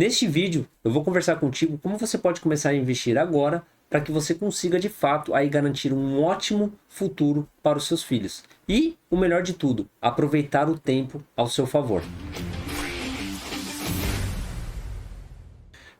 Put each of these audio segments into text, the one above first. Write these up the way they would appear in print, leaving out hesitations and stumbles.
Neste vídeo, eu vou conversar contigo como você pode começar a investir agora para que você consiga de fato aí garantir um ótimo futuro para os seus filhos. E, o melhor de tudo, aproveitar o tempo ao seu favor.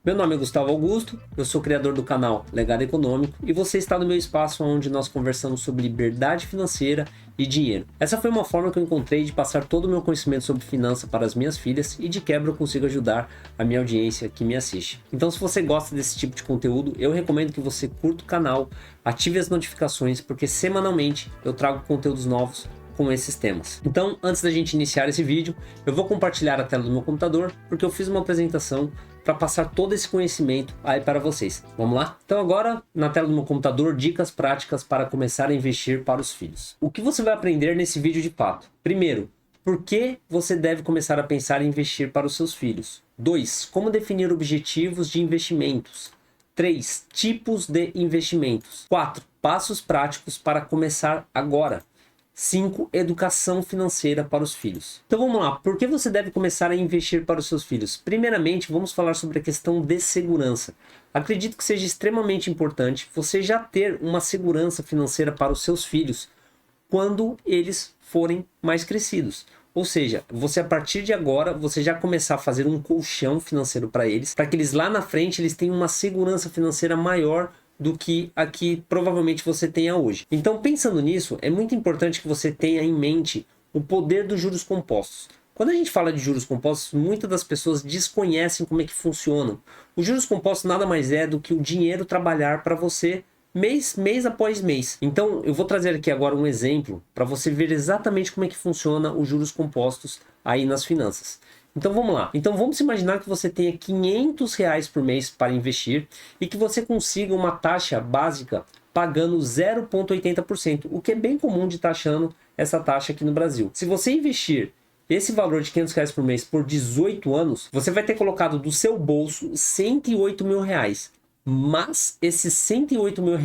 Meu nome é Gustavo Augusto, eu sou criador do canal Legado Econômico e você está no meu espaço onde nós conversamos sobre liberdade financeira e dinheiro. Essa foi uma forma que eu encontrei de passar todo o meu conhecimento sobre finanças para as minhas filhas e de quebra eu consigo ajudar a minha audiência que me assiste. Então, se você gosta desse tipo de conteúdo, eu recomendo que você curta o canal, ative as notificações, porque semanalmente eu trago conteúdos novos com esses temas. Então, antes da gente iniciar esse vídeo, eu vou compartilhar a tela do meu computador, porque eu fiz uma apresentação para passar todo esse conhecimento aí para vocês. Vamos lá? Então agora, na tela do meu computador, dicas práticas para começar a investir para os filhos. O que você vai aprender nesse vídeo de fato? Primeiro, por que você deve começar a pensar em investir para os seus filhos? 2. Como definir objetivos de investimentos? 3. Tipos de investimentos. 4. Passos práticos para começar agora. 5. Educação financeira para os filhos. Então vamos lá, por que você deve começar a investir para os seus filhos? Primeiramente, vamos falar sobre a questão de segurança. Acredito que seja extremamente importante você já ter uma segurança financeira para os seus filhos quando eles forem mais crescidos. Ou seja, você a partir de agora, você já começar a fazer um colchão financeiro para eles que eles lá na frente eles tenham uma segurança financeira maior do que a que provavelmente você tenha hoje. Então, pensando nisso, é muito importante que você tenha em mente o poder dos juros compostos. Quando a gente fala de juros compostos, muitas das pessoas desconhecem como é que funcionam. Os juros compostos nada mais é do que o dinheiro trabalhar para você mês após mês. Então, eu vou trazer aqui agora um exemplo para você ver exatamente como é que funciona os juros compostos aí nas finanças. Então vamos lá. Então vamos imaginar que você tenha R$ 500 por mês para investir e que você consiga uma taxa básica pagando 0,80%, o que é bem comum de estar achando essa taxa aqui no Brasil. Se você investir esse valor de R$ 500 por mês por 18 anos, você vai ter colocado do seu bolso R$ 108 mil. Mas esses R$ 108 mil,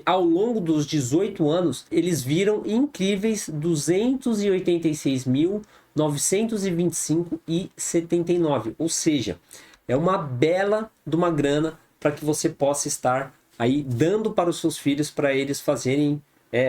ao longo dos 18 anos, eles viram incríveis 286.925,79. Ou seja, é uma bela de uma grana para que você possa estar aí dando para os seus filhos para eles fazerem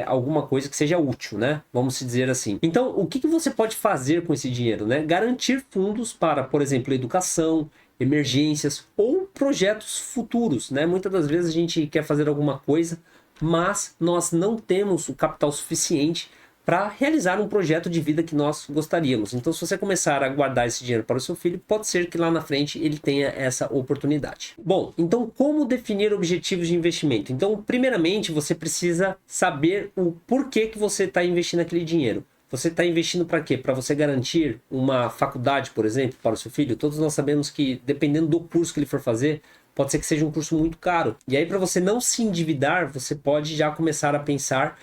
alguma coisa que seja útil, né? Vamos dizer assim. Então, o que você pode fazer com esse dinheiro, né? Garantir fundos para, por exemplo, educação, emergências ou projetos futuros, né? Muitas das vezes a gente quer fazer alguma coisa, mas nós não temos o capital suficiente para realizar um projeto de vida que nós gostaríamos. Então, se você começar a guardar esse dinheiro para o seu filho, pode ser que lá na frente ele tenha essa oportunidade. Bom, então como definir objetivos de investimento? Então, primeiramente, você precisa saber o porquê que você está investindo aquele dinheiro. Você está investindo para quê? Para você garantir uma faculdade, por exemplo, para o seu filho? Todos nós sabemos que, dependendo do curso que ele for fazer, pode ser que seja um curso muito caro. E aí, para você não se endividar, você pode já começar a pensar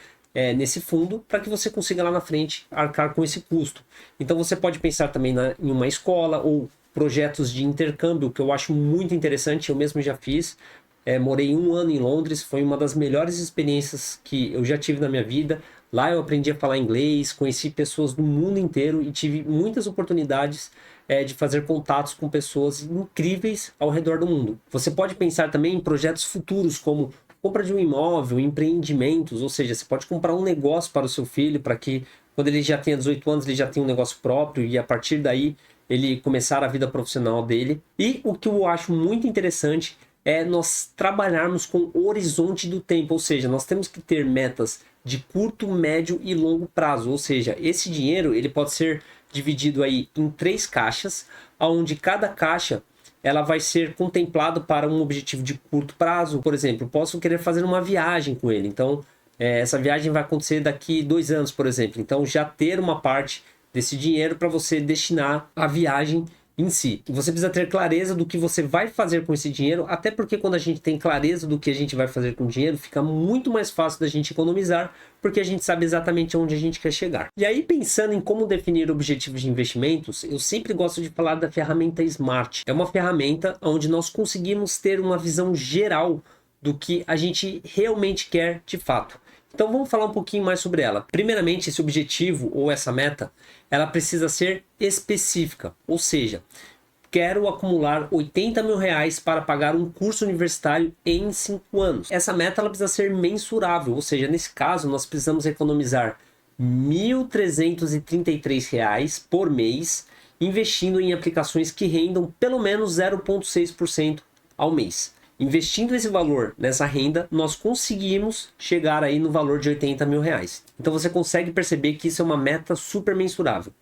nesse fundo para que você consiga lá na frente arcar com esse custo. Então, você pode pensar também em uma escola ou projetos de intercâmbio, que eu acho muito interessante, eu mesmo já fiz. Morei 1 ano em Londres, foi uma das melhores experiências que eu já tive na minha vida. Lá eu aprendi a falar inglês, conheci pessoas do mundo inteiro e tive muitas oportunidades de fazer contatos com pessoas incríveis ao redor do mundo. Você pode pensar também em projetos futuros, como compra de um imóvel, empreendimentos, ou seja, você pode comprar um negócio para o seu filho, para que quando ele já tenha 18 anos, ele já tenha um negócio próprio e a partir daí ele começar a vida profissional dele. E o que eu acho muito interessante é nós trabalharmos com o horizonte do tempo, ou seja, nós temos que ter metas de curto, médio e longo prazo, ou seja, esse dinheiro ele pode ser dividido aí em 3 caixas, onde cada caixa ela vai ser contemplado para um objetivo de curto prazo. Por exemplo, posso querer fazer uma viagem com ele, então essa viagem vai acontecer daqui 2 anos, por exemplo, então já ter uma parte desse dinheiro para você destinar à viagem em si. Você precisa ter clareza do que você vai fazer com esse dinheiro, até porque quando a gente tem clareza do que a gente vai fazer com o dinheiro, fica muito mais fácil da gente economizar, porque a gente sabe exatamente onde a gente quer chegar. E aí, pensando em como definir objetivos de investimentos, eu sempre gosto de falar da ferramenta Smart. É uma ferramenta onde nós conseguimos ter uma visão geral do que a gente realmente quer de fato. Então vamos falar um pouquinho mais sobre ela. Primeiramente, esse objetivo ou essa meta, ela precisa ser específica, ou seja, quero acumular 80 mil reais para pagar um curso universitário em 5 anos. Essa meta ela precisa ser mensurável, ou seja, nesse caso nós precisamos economizar R$ 1.333 por mês, investindo em aplicações que rendam pelo menos 0,6% ao mês. Investindo esse valor nessa renda, nós conseguimos chegar aí no valor de 80 mil reais. Então você consegue perceber que isso é uma meta super mensurável.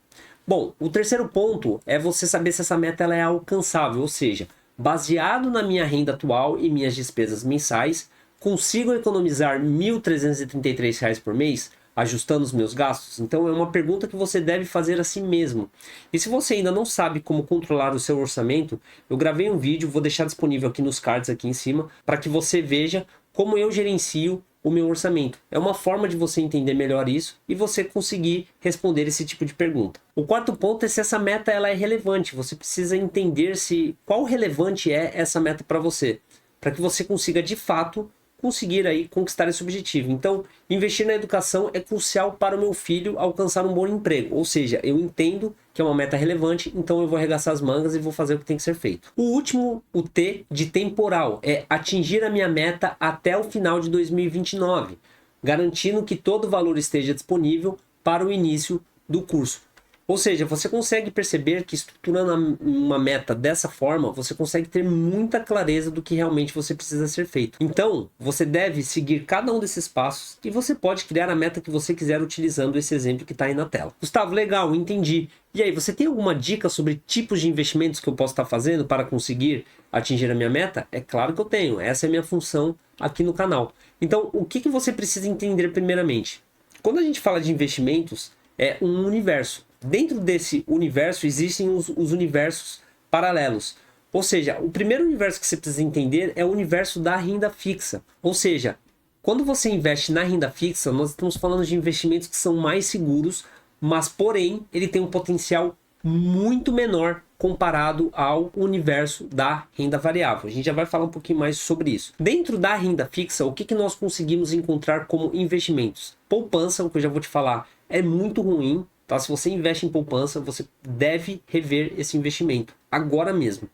Bom, o terceiro ponto é você saber se essa meta ela é alcançável, ou seja, baseado na minha renda atual e minhas despesas mensais, consigo economizar R$ 1.333 por mês, ajustando os meus gastos? Então é uma pergunta que você deve fazer a si mesmo. E se você ainda não sabe como controlar o seu orçamento, eu gravei um vídeo, vou deixar disponível aqui nos cards aqui em cima, para que você veja como eu gerencio o meu orçamento. É uma forma de você entender melhor isso e você conseguir responder esse tipo de pergunta. O quarto ponto é se essa meta ela é relevante. Você precisa entender se qual relevante é essa meta para você, para que você consiga de fato conseguir aí conquistar esse objetivo. Então, investir na educação é crucial para o meu filho alcançar um bom emprego. Ou seja, eu entendo que é uma meta relevante, então eu vou arregaçar as mangas e vou fazer o que tem que ser feito. O último, o T de temporal, é atingir a minha meta até o final de 2029, garantindo que todo o valor esteja disponível para o início do curso. Ou seja, você consegue perceber que estruturando uma meta dessa forma, você consegue ter muita clareza do que realmente você precisa ser feito. Então, você deve seguir cada um desses passos e você pode criar a meta que você quiser utilizando esse exemplo que está aí na tela. Gustavo, legal, entendi. E aí, você tem alguma dica sobre tipos de investimentos que eu posso estar fazendo para conseguir atingir a minha meta? É claro que eu tenho, essa é a minha função aqui no canal. Então, o que você precisa entender primeiramente? Quando a gente fala de investimentos, é um universo. Dentro desse universo existem os universos paralelos. Ou seja, o primeiro universo que você precisa entender é o universo da renda fixa. Ou seja, quando você investe na renda fixa, nós estamos falando de investimentos que são mais seguros, mas porém ele tem um potencial muito menor comparado ao universo da renda variável. A gente já vai falar um pouquinho mais sobre isso. Dentro da renda fixa, o que nós conseguimos encontrar como investimentos? Poupança, o que eu já vou te falar, é muito ruim. Tá? Se você investe em poupança, você deve rever esse investimento agora mesmo.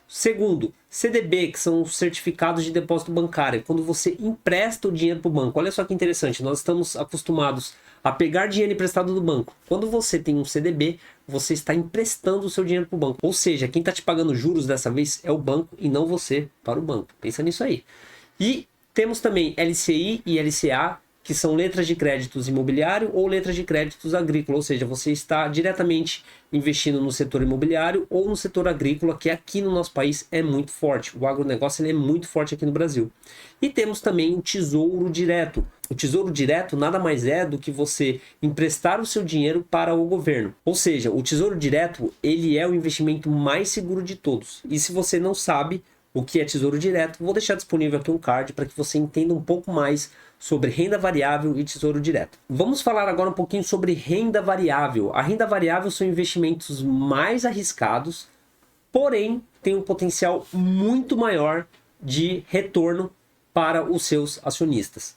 Segundo, CDB, que são os certificados de depósito bancário, quando você empresta o dinheiro para o banco. Olha só que interessante, nós estamos acostumados a pegar dinheiro emprestado do banco. Quando você tem um CDB, você está emprestando o seu dinheiro para o banco. Ou seja, quem está te pagando juros dessa vez é o banco e não você para o banco. Pensa nisso aí. E temos também LCI e LCA, que são letras de créditos imobiliário ou letras de créditos agrícola, ou seja, você está diretamente investindo no setor imobiliário ou no setor agrícola, que aqui no nosso país é muito forte. O agronegócio ele é muito forte aqui no Brasil. E temos também o Tesouro Direto. O Tesouro Direto nada mais é do que você emprestar o seu dinheiro para o governo. Ou seja, o Tesouro Direto ele é o investimento mais seguro de todos. E se você não sabe o que é Tesouro Direto, vou deixar disponível aqui um card para que você entenda um pouco mais sobre renda variável e tesouro direto. Vamos falar agora um pouquinho sobre renda variável. A renda variável são investimentos mais arriscados, porém tem um potencial muito maior de retorno para os seus acionistas.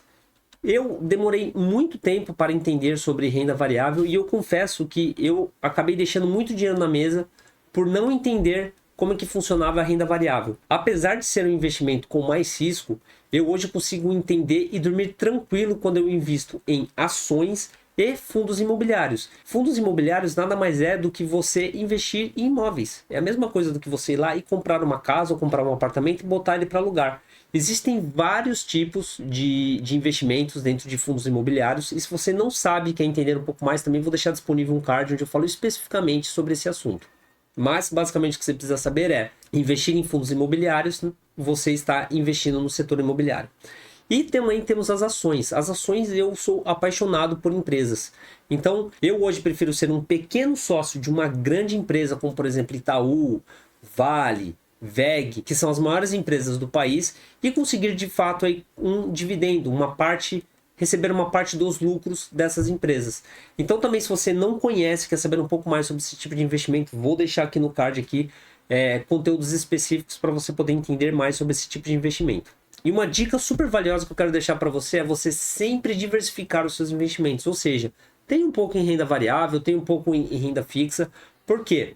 Eu demorei muito tempo para entender sobre renda variável e eu confesso que eu acabei deixando muito dinheiro na mesa por não entender como é que funcionava a renda variável. Apesar de ser um investimento com mais risco, eu hoje consigo entender e dormir tranquilo quando eu invisto em ações e fundos imobiliários. Fundos imobiliários nada mais é do que você investir em imóveis. É a mesma coisa do que você ir lá e comprar uma casa ou comprar um apartamento e botar ele para alugar. Existem vários tipos de investimentos dentro de fundos imobiliários e se você não sabe e quer entender um pouco mais, também vou deixar disponível um card onde eu falo especificamente sobre esse assunto. Mas basicamente o que você precisa saber é investir em fundos imobiliários, você está investindo no setor imobiliário. E também temos as ações. As ações eu sou apaixonado por empresas. Então eu hoje prefiro ser um pequeno sócio de uma grande empresa, como por exemplo Itaú, Vale, WEG, que são as maiores empresas do país, e conseguir de fato aí um dividendo, receber uma parte dos lucros dessas empresas. Então também se você não conhece, quer saber um pouco mais sobre esse tipo de investimento, vou deixar aqui no card aqui, conteúdos específicos para você poder entender mais sobre esse tipo de investimento. E uma dica super valiosa que eu quero deixar para você é você sempre diversificar os seus investimentos, ou seja, tem um pouco em renda variável, tem um pouco em renda fixa. Por quê?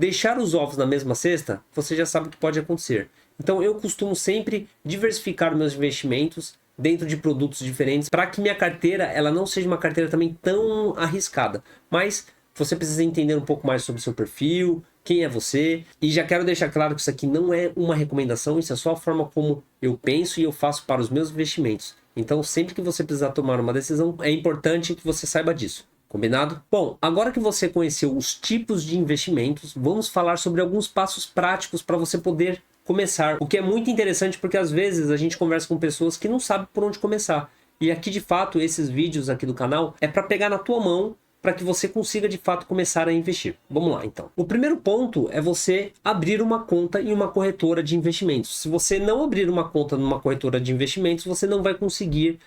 deixar os ovos na mesma cesta, você já sabe o que pode acontecer. Então eu costumo sempre diversificar meus investimentos dentro de produtos diferentes para que minha carteira ela não seja uma carteira também tão arriscada. Mas você precisa entender um pouco mais sobre o seu perfil, quem é você. E já quero deixar claro que isso aqui não é uma recomendação, isso é só a forma como eu penso e eu faço para os meus investimentos. Então sempre que você precisar tomar uma decisão, é importante que você saiba disso. Combinado? Bom, agora que você conheceu os tipos de investimentos, vamos falar sobre alguns passos práticos para você poder começar. O que é muito interessante porque às vezes a gente conversa com pessoas que não sabem por onde começar. E aqui de fato, esses vídeos aqui do canal é para pegar na tua mão para que você consiga de fato começar a investir. Vamos lá então. O primeiro ponto é você abrir uma conta em uma corretora de investimentos. Se você não abrir uma conta numa corretora de investimentos, você não vai conseguir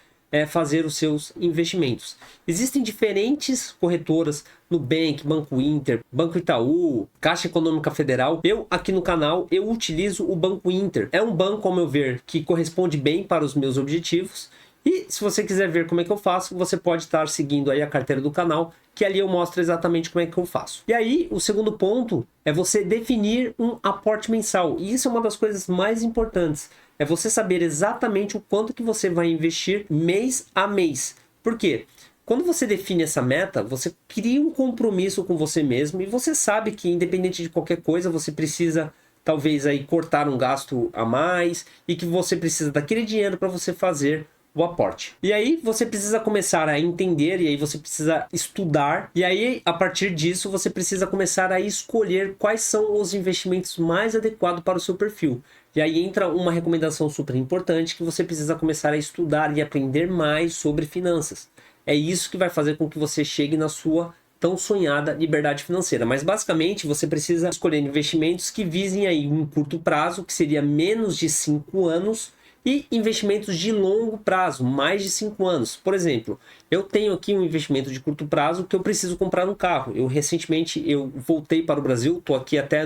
fazer os seus investimentos. Existem diferentes corretoras, Nubank, Banco Inter, Banco Itaú, Caixa Econômica Federal. Eu aqui no canal, eu utilizo o Banco Inter. É um banco, ao meu ver, que corresponde bem para os meus objetivos. E se você quiser ver como é que eu faço, você pode estar seguindo aí a carteira do canal, que ali eu mostro exatamente como é que eu faço. E aí, o segundo ponto é você definir um aporte mensal. E isso é uma das coisas mais importantes. É você saber exatamente o quanto que você vai investir mês a mês. Por quê? Quando você define essa meta, você cria um compromisso com você mesmo e você sabe que independente de qualquer coisa, você precisa talvez aí cortar um gasto a mais e que você precisa daquele dinheiro para você fazer o aporte. E aí você precisa começar a entender, e aí você precisa estudar, e aí a partir disso você precisa começar a escolher quais são os investimentos mais adequados para o seu perfil. E aí entra uma recomendação super importante que você precisa começar a estudar e aprender mais sobre finanças. É isso que vai fazer com que você chegue na sua tão sonhada liberdade financeira. Mas basicamente você precisa escolher investimentos que visem aí um curto prazo, que seria menos de 5 anos, e investimentos de longo prazo, mais de 5 anos. Por exemplo, eu tenho aqui um investimento de curto prazo que eu preciso comprar um carro. Recentemente eu voltei para o Brasil, estou aqui até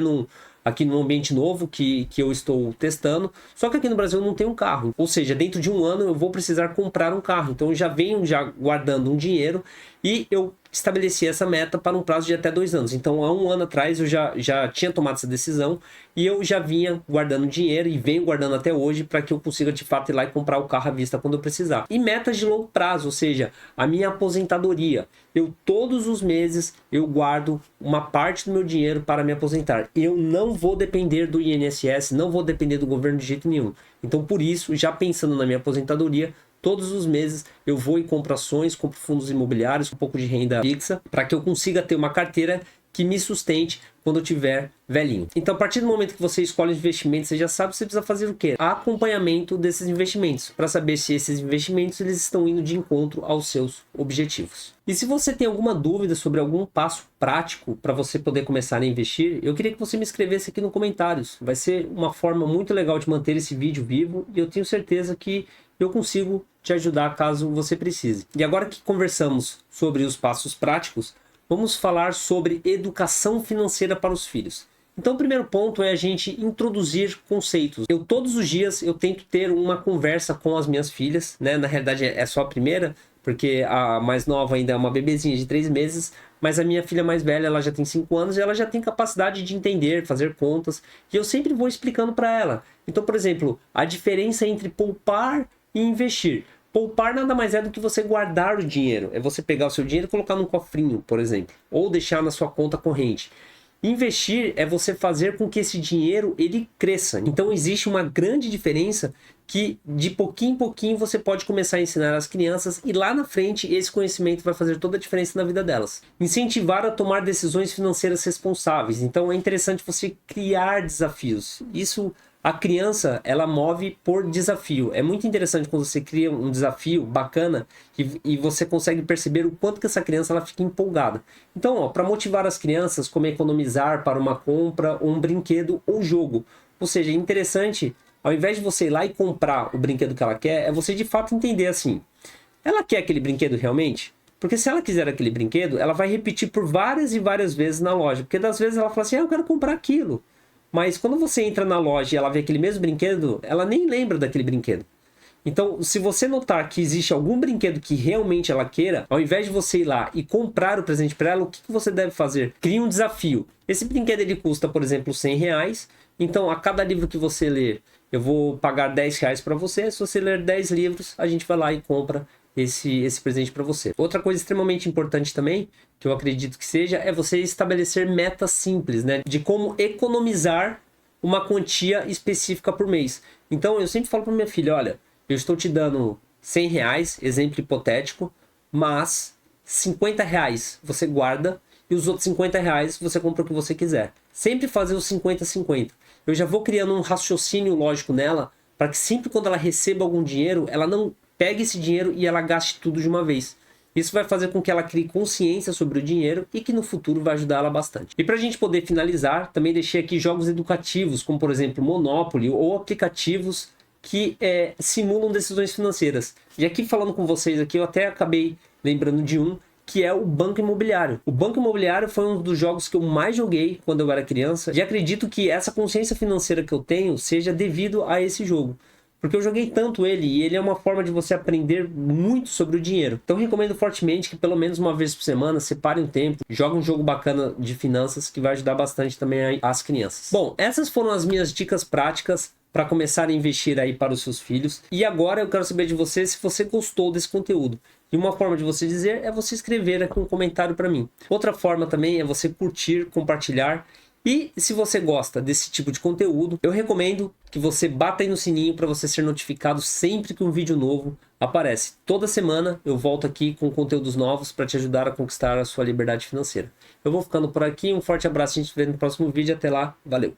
aqui num ambiente novo que eu estou testando, só que aqui no Brasil eu não tenho um carro. Ou seja, dentro de um ano eu vou precisar comprar um carro. Então eu já venho guardando um dinheiro e eu estabeleci essa meta para um prazo de até 2 anos. Então há um ano atrás eu já tinha tomado essa decisão e eu já vinha guardando dinheiro e venho guardando até hoje para que eu consiga de fato ir lá e comprar o carro à vista quando eu precisar. E metas de longo prazo, ou seja, a minha aposentadoria. Eu todos os meses eu guardo uma parte do meu dinheiro para me aposentar. Eu não vou depender do INSS, não vou depender do governo de jeito nenhum. Então por isso, já pensando na minha aposentadoria, todos os meses eu vou e compro ações, compro fundos imobiliários, um pouco de renda fixa, para que eu consiga ter uma carteira que me sustente quando eu tiver velhinho. Então, a partir do momento que você escolhe os investimentos, você já sabe que você precisa fazer o quê? Acompanhamento desses investimentos, para saber se esses investimentos eles estão indo de encontro aos seus objetivos. E se você tem alguma dúvida sobre algum passo prático para você poder começar a investir, eu queria que você me escrevesse aqui nos comentários. Vai ser uma forma muito legal de manter esse vídeo vivo e eu tenho certeza que eu consigo te ajudar caso você precise. E agora que conversamos sobre os passos práticos, vamos falar sobre educação financeira para os filhos. Então o primeiro ponto é a gente introduzir conceitos. Todos os dias eu tento ter uma conversa com as minhas filhas, né? Na realidade é só a primeira, porque a mais nova ainda é uma bebezinha de 3 meses, mas a minha filha mais velha ela já tem 5 anos e ela já tem capacidade de entender, fazer contas, e eu sempre vou explicando para ela. Então, por exemplo, a diferença entre poupar e investir. Poupar nada mais é do que você guardar o dinheiro. É você pegar o seu dinheiro e colocar num cofrinho, por exemplo. Ou deixar na sua conta corrente. Investir é você fazer com que esse dinheiro ele cresça. Então existe uma grande diferença que de pouquinho em pouquinho você pode começar a ensinar às crianças e lá na frente esse conhecimento vai fazer toda a diferença na vida delas. Incentivar a tomar decisões financeiras responsáveis. Então é interessante você criar desafios. Isso a criança, ela move por desafio. É muito interessante quando você cria um desafio bacana e você consegue perceber o quanto que essa criança ela fica empolgada. Então, para motivar as crianças, como economizar para uma compra, ou um brinquedo ou jogo. Ou seja, é interessante, ao invés de você ir lá e comprar o brinquedo que ela quer, é você de fato entender assim, ela quer aquele brinquedo realmente? Porque se ela quiser aquele brinquedo, ela vai repetir por várias e várias vezes na loja. Porque das vezes ela fala assim, eu quero comprar aquilo. Mas quando você entra na loja e ela vê aquele mesmo brinquedo, ela nem lembra daquele brinquedo. Então, se você notar que existe algum brinquedo que realmente ela queira, ao invés de você ir lá e comprar o presente para ela, o que você deve fazer? Crie um desafio. Esse brinquedo ele custa, por exemplo, R$ 100. Então, a cada livro que você ler, eu vou pagar R$ 10 para você. Se você ler 10 livros, a gente vai lá e compra esse presente para você. Outra coisa extremamente importante também, que eu acredito que seja, é você estabelecer metas simples, né? De como economizar uma quantia específica por mês. Então, eu sempre falo para minha filha, olha, eu estou te dando R$ 100, exemplo hipotético, mas R$ 50 você guarda e os outros R$ 50 você compra o que você quiser. Sempre fazer os 50-50. Eu já vou criando um raciocínio lógico nela, para que sempre quando ela receba algum dinheiro, ela não pegue esse dinheiro e ela gaste tudo de uma vez. Isso vai fazer com que ela crie consciência sobre o dinheiro e que no futuro vai ajudar ela bastante. E para a gente poder finalizar, também deixei aqui jogos educativos, como por exemplo Monopoly ou aplicativos que simulam decisões financeiras. E aqui falando com vocês aqui, eu até acabei lembrando de um, que é o Banco Imobiliário. O Banco Imobiliário foi um dos jogos que eu mais joguei quando eu era criança, e acredito que essa consciência financeira que eu tenho seja devido a esse jogo. Porque eu joguei tanto ele, e ele é uma forma de você aprender muito sobre o dinheiro. Então eu recomendo fortemente que pelo menos uma vez por semana, separe um tempo, jogue um jogo bacana de finanças, que vai ajudar bastante também as crianças. Bom, essas foram as minhas dicas práticas para começar a investir aí para os seus filhos. E agora eu quero saber de você se você gostou desse conteúdo. E uma forma de você dizer é você escrever aqui um comentário para mim. Outra forma também é você curtir, compartilhar. E se você gosta desse tipo de conteúdo, eu recomendo que você bata aí no sininho para você ser notificado sempre que um vídeo novo aparece. Toda semana eu volto aqui com conteúdos novos para te ajudar a conquistar a sua liberdade financeira. Eu vou ficando por aqui, um forte abraço, a gente se vê no próximo vídeo, até lá, valeu!